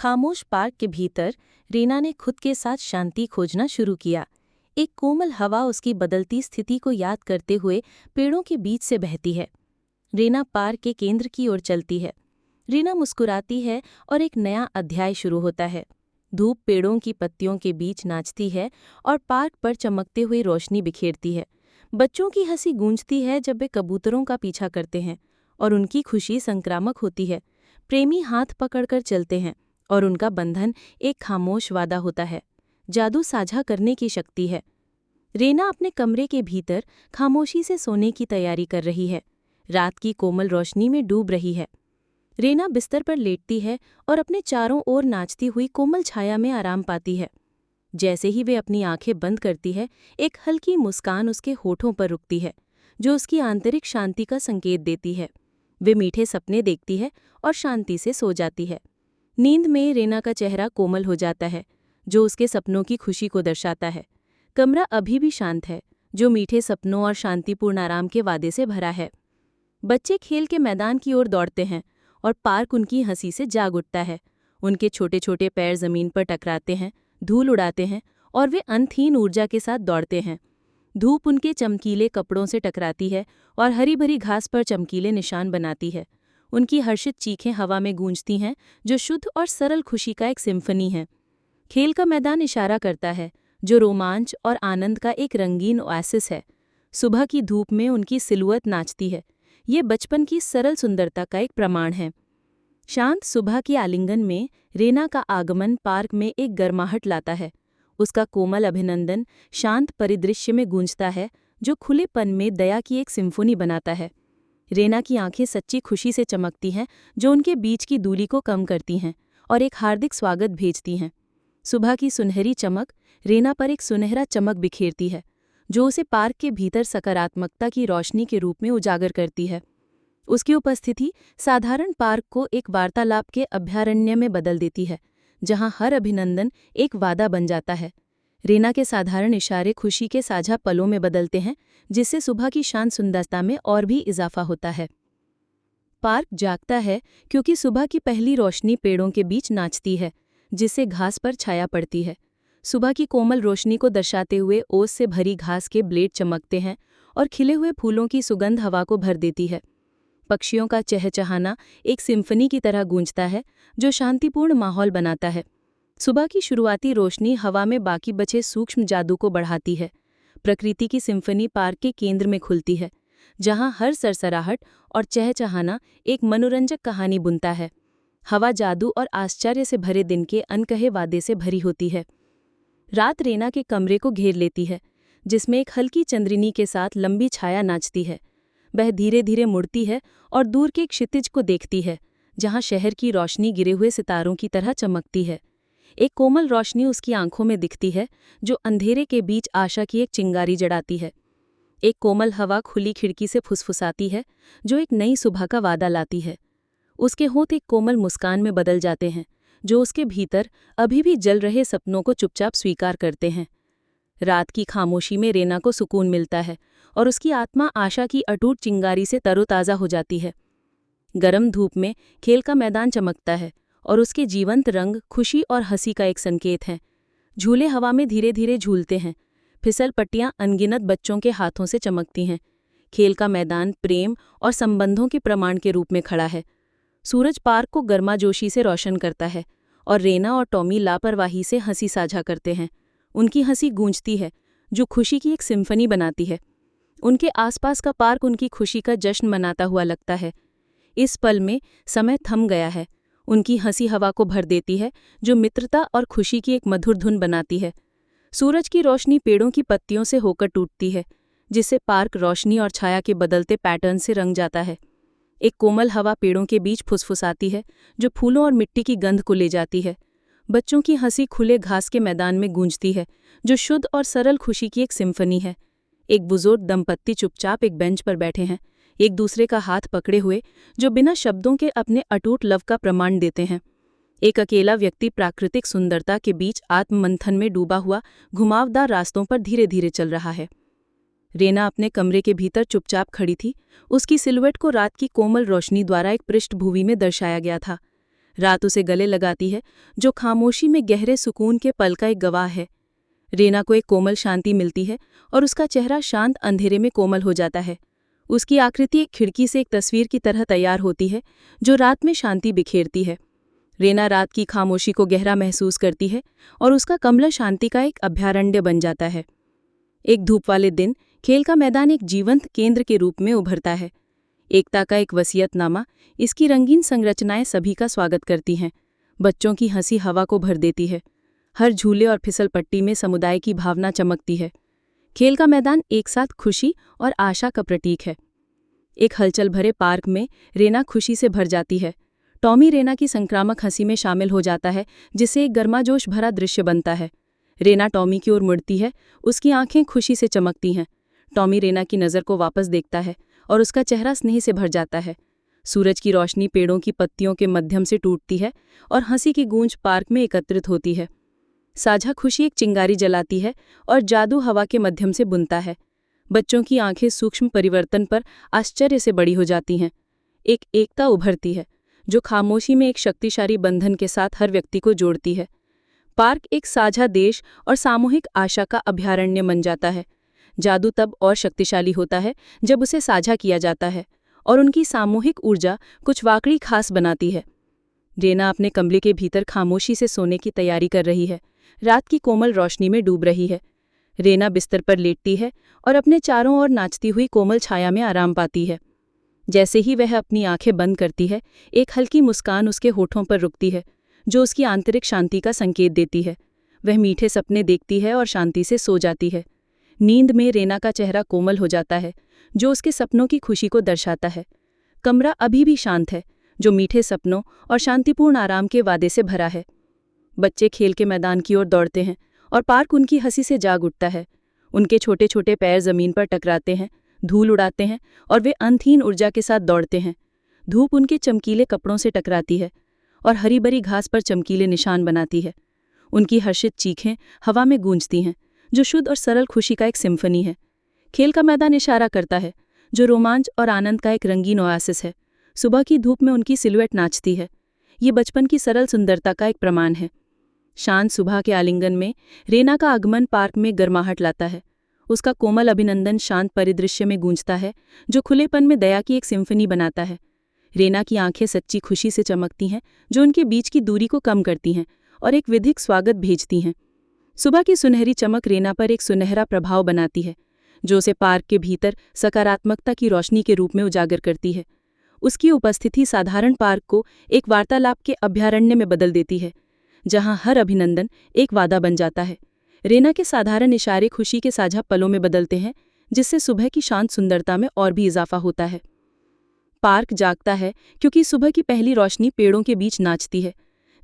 खामोश पार्क के भीतर रीना ने खुद के साथ शांति खोजना शुरू किया। एक कोमल हवा उसकी बदलती स्थिति को याद करते हुए पेड़ों के बीच से बहती है। रीना पार्क के केंद्र की ओर चलती है। रीना मुस्कुराती है और एक नया अध्याय शुरू होता है। धूप पेड़ों की पत्तियों के बीच नाचती है और पार्क पर चमकते हुए रोशनी बिखेरती है। बच्चों की हंसी गूंजती है जब वे कबूतरों का पीछा करते हैं और उनकी खुशी संक्रामक होती है। प्रेमी हाथ पकड़कर चलते हैं और उनका बंधन एक खामोश वादा होता है। जादू साझा करने की शक्ति है। रीना अपने कमरे के भीतर खामोशी से सोने की तैयारी कर रही है। रात की कोमल रोशनी में डूब रही है। रीना बिस्तर पर लेटती है और अपने चारों ओर नाचती हुई कोमल छाया में आराम पाती है। जैसे ही वे अपनी आंखें बंद करती है, एक हल्की मुस्कान उसके होठों पर रुकती है, जो उसकी आंतरिक शांति का संकेत देती है। वे मीठे सपने देखती है और शांति से सो जाती है। नींद में रीना का चेहरा कोमल हो जाता है, जो उसके सपनों की खुशी को दर्शाता है। कमरा अभी भी शांत है, जो मीठे सपनों और शांतिपूर्ण आराम के वादे से भरा है। बच्चे खेल के मैदान की ओर दौड़ते हैं और पार्क उनकी हंसी से जाग उठता है। उनके छोटे छोटे पैर जमीन पर टकराते हैं, धूल उड़ाते हैं और वे अंतहीन ऊर्जा के साथ दौड़ते हैं। धूप उनके चमकीले कपड़ों से टकराती है और हरी भरी घास पर चमकीले निशान बनाती है। उनकी हर्षित चीखें हवा में गूंजती हैं, जो शुद्ध और सरल खुशी का एक सिम्फनी है। खेल का मैदान इशारा करता है, जो रोमांच और आनंद का एक रंगीन ओएसिस है। सुबह की धूप में उनकी सिलुएट नाचती है। ये बचपन की सरल सुंदरता का एक प्रमाण है। शांत सुबह के आलिंगन में रीना का आगमन पार्क में एक गर्माहट लाता है। उसका कोमल अभिनंदन शांत परिदृश्य में गूंजता है, जो खुलेपन में दया की एक सिम्फनी बनाता है। रीना की आंखें सच्ची खुशी से चमकती हैं, जो उनके बीच की दूरी को कम करती हैं और एक हार्दिक स्वागत भेजती हैं। सुबह की सुनहरी चमक रीना पर एक सुनहरा चमक बिखेरती है, जो उसे पार्क के भीतर सकारात्मकता की रोशनी के रूप में उजागर करती है। उसकी उपस्थिति साधारण पार्क को एक वार्तालाप के अभयारण्य में बदल देती है, जहां हर अभिनंदन एक वादा बन जाता है। रीना के साधारण इशारे खुशी के साझा पलों में बदलते हैं, जिससे सुबह की शांत सुंदरता में और भी इजाफा होता है। पार्क जागता है क्योंकि सुबह की पहली रोशनी पेड़ों के बीच नाचती है, जिससे घास पर छाया पड़ती है। सुबह की कोमल रोशनी को दर्शाते हुए ओस से भरी घास के ब्लेड चमकते हैं और खिले हुए फूलों की सुगंध हवा को भर देती है। पक्षियों का चहचहाना एक सिम्फनी की तरह गूंजता है, जो शांतिपूर्ण माहौल बनाता है। सुबह की शुरुआती रोशनी हवा में बाकी बचे सूक्ष्म जादू को बढ़ाती है। प्रकृति की सिम्फनी पार्क के केंद्र में खुलती है, जहां हर सरसराहट और चहचहाना एक मनोरंजक कहानी बुनता है। हवा जादू और आश्चर्य से भरे दिन के अनकहे वादे से भरी होती है। रात रीना के कमरे को घेर लेती है, जिसमें एक हल्की चंद्रिनी के साथ लंबी छाया नाचती है। वह धीरे धीरे मुड़ती है और दूर के क्षितिज को देखती है, जहां शहर की रोशनी गिरे हुए सितारों की तरह चमकती है। एक कोमल रोशनी उसकी आंखों में दिखती है, जो अंधेरे के बीच आशा की एक चिंगारी जड़ाती है। एक कोमल हवा खुली खिड़की से फुसफुसाती है, जो एक नई सुबह का वादा लाती है। उसके होंठ एक कोमल मुस्कान में बदल जाते हैं, जो उसके भीतर अभी भी जल रहे सपनों को चुपचाप स्वीकार करते हैं। रात की खामोशी में रीना को सुकून मिलता है और उसकी आत्मा आशा की अटूट चिंगारी से तरोताज़ा हो जाती है। गरम धूप में खेल का मैदान चमकता है और उसके जीवंत रंग खुशी और हंसी का एक संकेत हैं। झूले हवा में धीरे धीरे झूलते हैं। फिसल पट्टियां अनगिनत बच्चों के हाथों से चमकती हैं। खेल का मैदान प्रेम और संबंधों के प्रमाण के रूप में खड़ा है। सूरज पार्क को गर्माजोशी से रोशन करता है और रीना और टॉमी लापरवाही से हंसी साझा करते हैं। उनकी हंसी गूंजती है, जो खुशी की एक सिम्फनी बनाती है। उनके आसपास का पार्क उनकी खुशी का जश्न मनाता हुआ लगता है। इस पल में समय थम गया है। उनकी हंसी हवा को भर देती है, जो मित्रता और खुशी की एक मधुर धुन बनाती है। सूरज की रोशनी पेड़ों की पत्तियों से होकर टूटती है, जिससे पार्क रोशनी और छाया के बदलते पैटर्न से रंग जाता है। एक कोमल हवा पेड़ों के बीच फुसफुसाती है, जो फूलों और मिट्टी की गंध को ले जाती है। बच्चों की हंसी खुले घास के मैदान में गूंजती है, जो शुद्ध और सरल खुशी की एक सिम्फनी है। एक बुजुर्ग दंपत्ति चुपचाप एक बेंच पर बैठे हैं, एक दूसरे का हाथ पकड़े हुए, जो बिना शब्दों के अपने अटूट लव का प्रमाण देते हैं। एक अकेला व्यक्ति प्राकृतिक सुंदरता के बीच आत्ममंथन में डूबा हुआ घुमावदार रास्तों पर धीरे धीरे चल रहा है। रीना अपने कमरे के भीतर चुपचाप खड़ी थी। उसकी सिलुएट को रात की कोमल रोशनी द्वारा एक पृष्ठभूमि में दर्शाया गया था। रात उसे गले लगाती है, जो खामोशी में गहरे सुकून के पल का एक गवाह है। रेना को एक कोमल शांति मिलती है और उसका चेहरा शांत अंधेरे में कोमल हो जाता है। उसकी आकृति एक खिड़की से एक तस्वीर की तरह तैयार होती है, जो रात में शांति बिखेरती है। रेना रात की खामोशी को गहरा महसूस करती है और उसका कमला शांति का एक अभयारण्य बन जाता है। एक धूप वाले दिन खेल का मैदान एक जीवंत केंद्र के रूप में उभरता है। एकता का एक वसीयतनामा, इसकी रंगीन संरचनाएं सभी का स्वागत करती हैं। बच्चों की हंसी हवा को भर देती है। हर झूले और फिसल पट्टी में समुदाय की भावना चमकती है। खेल का मैदान एक साथ खुशी और आशा का प्रतीक है। एक हलचल भरे पार्क में रेना खुशी से भर जाती है। टॉमी रेना की संक्रामक हंसी में शामिल हो जाता है, जिससे एक गर्माजोश भरा दृश्य बनता है। रेना टॉमी की ओर मुड़ती है, उसकी आंखें खुशी से चमकती हैं। टॉमी रेना की नज़र को वापस देखता है और उसका चेहरा स्नेह से भर जाता है। सूरज की रोशनी पेड़ों की पत्तियों के मध्यम से टूटती है और हंसी की गूंज पार्क में एकत्रित होती है। साझा खुशी एक चिंगारी जलाती है और जादू हवा के मध्यम से बुनता है। बच्चों की आंखें सूक्ष्म परिवर्तन पर आश्चर्य से बड़ी हो जाती हैं। एक एकता उभरती है, जो खामोशी में एक शक्तिशाली बंधन के साथ हर व्यक्ति को जोड़ती है। पार्क एक साझा देश और सामूहिक आशा का अभयारण्य बन जाता है। जादू तब और शक्तिशाली होता है जब उसे साझा किया जाता है और उनकी सामूहिक ऊर्जा कुछ वाकई खास बनाती है। रेना अपने कमरे के भीतर खामोशी से सोने की तैयारी कर रही है। रात की कोमल रोशनी में डूब रही है। रेना बिस्तर पर लेटती है और अपने चारों ओर नाचती हुई कोमल छाया में आराम पाती है। जैसे ही वह अपनी आंखें बंद करती है, एक हल्की मुस्कान उसके होठों पर रुकती है, जो उसकी आंतरिक शांति का संकेत देती है। वह मीठे सपने देखती है और शांति से सो जाती है। नींद में रेना का चेहरा कोमल हो जाता है, जो उसके सपनों की खुशी को दर्शाता है। कमरा अभी भी शांत है, जो मीठे सपनों और शांतिपूर्ण आराम के वादे से भरा है। बच्चे खेल के मैदान की ओर दौड़ते हैं और पार्क उनकी हंसी से जाग उठता है। उनके छोटे छोटे पैर जमीन पर टकराते हैं, धूल उड़ाते हैं और वे अंतहीन ऊर्जा के साथ दौड़ते हैं। धूप उनके चमकीले कपड़ों से टकराती है और हरी भरी घास पर चमकीले निशान बनाती है। उनकी हर्षित चीखें हवा में गूंजती हैं, जो शुद्ध और सरल खुशी का एक सिम्फनी है। खेल का मैदान इशारा करता है, जो रोमांच और आनंद का एक रंगीन ओएसिस है। सुबह की धूप में उनकी सिलुएट नाचती है। ये बचपन की सरल सुंदरता का एक प्रमाण है। शांत सुबह के आलिंगन में रेना का आगमन पार्क में गर्माहट लाता है। उसका कोमल अभिनंदन शांत परिदृश्य में गूंजता है, जो खुलेपन में दया की एक सिम्फनी बनाता है। रेना की आंखें सच्ची खुशी से चमकती हैं, जो उनके बीच की दूरी को कम करती हैं और एक विधिक स्वागत भेजती हैं। सुबह की सुनहरी चमक रेना पर एक सुनहरा प्रभाव बनाती है, जो उसे पार्क के भीतर सकारात्मकता की रोशनी के रूप में उजागर करती है। उसकी उपस्थिति साधारण पार्क को एक वार्तालाप के अभयारण्य में बदल देती है, जहां हर अभिनंदन एक वादा बन जाता है। रेना के साधारण इशारे खुशी के साझा पलों में बदलते हैं, जिससे सुबह की शांत सुंदरता में और भी इजाफा होता है। पार्क जागता है क्योंकि सुबह की पहली रोशनी पेड़ों के बीच नाचती है,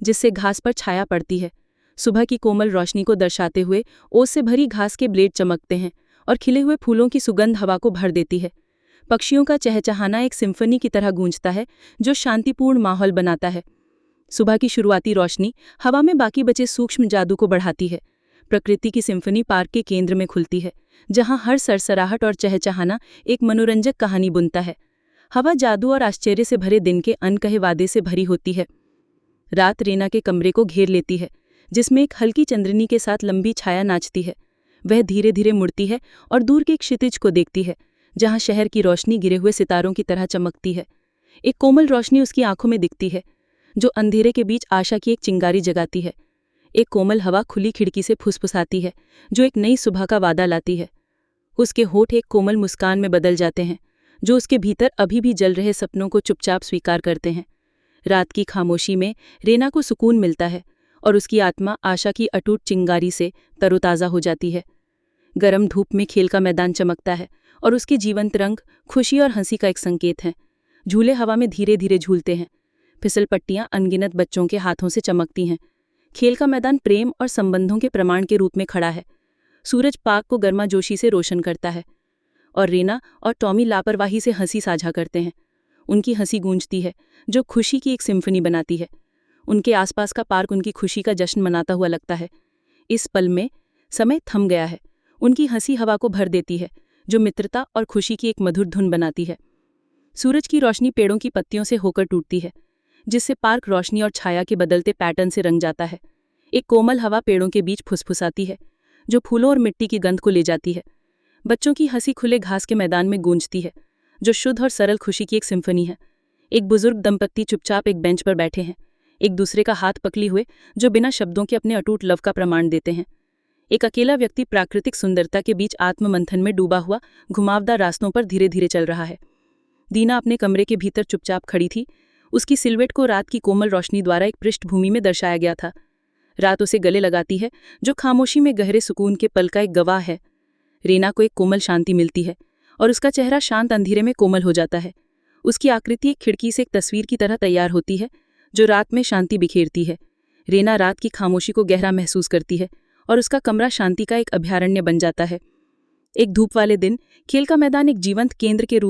जिससे घास पर छाया पड़ती है। सुबह की कोमल रोशनी को दर्शाते हुए ओस से भरी घास के ब्लेड चमकते हैं और खिले हुए फूलों की सुगंध हवा को भर देती है। पक्षियों का चहचहाना एक सिम्फनी की तरह गूंजता है, जो शांतिपूर्ण माहौल बनाता है। सुबह की शुरुआती रोशनी हवा में बाकी बचे सूक्ष्म जादू को बढ़ाती है। प्रकृति की सिम्फनी पार्क के केंद्र में खुलती है, जहां हर सरसराहट और चहचहाना एक मनोरंजक कहानी बुनता है। हवा जादू और आश्चर्य से भरे दिन के अनकहे वादे से भरी होती है। रात रेना के कमरे को घेर लेती है, जिसमें एक हल्की चंद्रनी के साथ लंबी छाया नाचती है। वह धीरे धीरे मुड़ती है और दूर के एक क्षितिज को देखती है, जहां शहर की रोशनी गिरे हुए सितारों की तरह चमकती है। एक कोमल रोशनी उसकी आंखों में दिखती है, जो अंधेरे के बीच आशा की एक चिंगारी जगाती है। एक कोमल हवा खुली खिड़की से फुसफुसाती है, जो एक नई सुबह का वादा लाती है। उसके होठ एक कोमल मुस्कान में बदल जाते हैं, जो उसके भीतर अभी भी जल रहे सपनों को चुपचाप स्वीकार करते हैं। रात की खामोशी में रेना को सुकून मिलता है और उसकी आत्मा आशा की अटूट चिंगारी से तरोताज़ा हो जाती है। गर्म धूप में खेल का मैदान चमकता है और उसके जीवंत रंग खुशी और हंसी का एक संकेत हैं। झूले हवा में धीरे धीरे झूलते हैं। फिसल पट्टियां अनगिनत बच्चों के हाथों से चमकती हैं। खेल का मैदान प्रेम और संबंधों के प्रमाण के रूप में खड़ा है। सूरज पार्क को गर्माजोशी से रोशन करता है और रेना और टॉमी लापरवाही से हंसी साझा करते हैं। उनकी हंसी गूंजती है, जो खुशी की एक सिम्फनी बनाती है। उनके आसपास का पार्क उनकी खुशी का जश्न मनाता हुआ लगता है। इस पल में समय थम गया है। उनकी हंसी हवा को भर देती है, जो मित्रता और खुशी की एक मधुर धुन बनाती है। सूरज की रोशनी पेड़ों की पत्तियों से होकर टूटती है, जिससे पार्क रोशनी और छाया के बदलते पैटर्न से रंग जाता है। एक कोमल हवा पेड़ों के बीच फुसफुसाती है, जो फूलों और मिट्टी की गंध को ले जाती है। बच्चों की हंसी खुले घास के मैदान में गूंजती है, जो शुद्ध और सरल खुशी की एक सिम्फनी है। एक बुजुर्ग दंपत्ति चुपचाप एक बेंच पर बैठे हैं, एक दूसरे का हाथ पकड़ी हुए, जो बिना शब्दों के अपने अटूट लव का प्रमाण देते हैं। एक अकेला व्यक्ति प्राकृतिक सुंदरता के बीच आत्ममंथन में डूबा हुआ घुमावदार रास्तों पर धीरे धीरे चल रहा है। दीना अपने कमरे के भीतर चुपचाप खड़ी थी। उसकी सिलवेट को रात की कोमल रोशनी द्वारा एक पृष्ठभूमि में दर्शाया गया था। रात उसे गले लगाती है, जो खामोशी में गहरे सुकून के पल का एक गवाह है। रीना को एक कोमल शांति मिलती है और उसका चेहरा शांत अंधेरे में कोमल हो जाता है। उसकी आकृति एक खिड़की से एक तस्वीर की तरह तैयार होती है, जो रात में शांति बिखेरती है। रीना रात की खामोशी को गहरा महसूस करती है और उसका कमरा शांति का एक अभयारण्य बन जाता है। एक धूप वाले दिन खेल का मैदान एक जीवंत केंद्र के रूप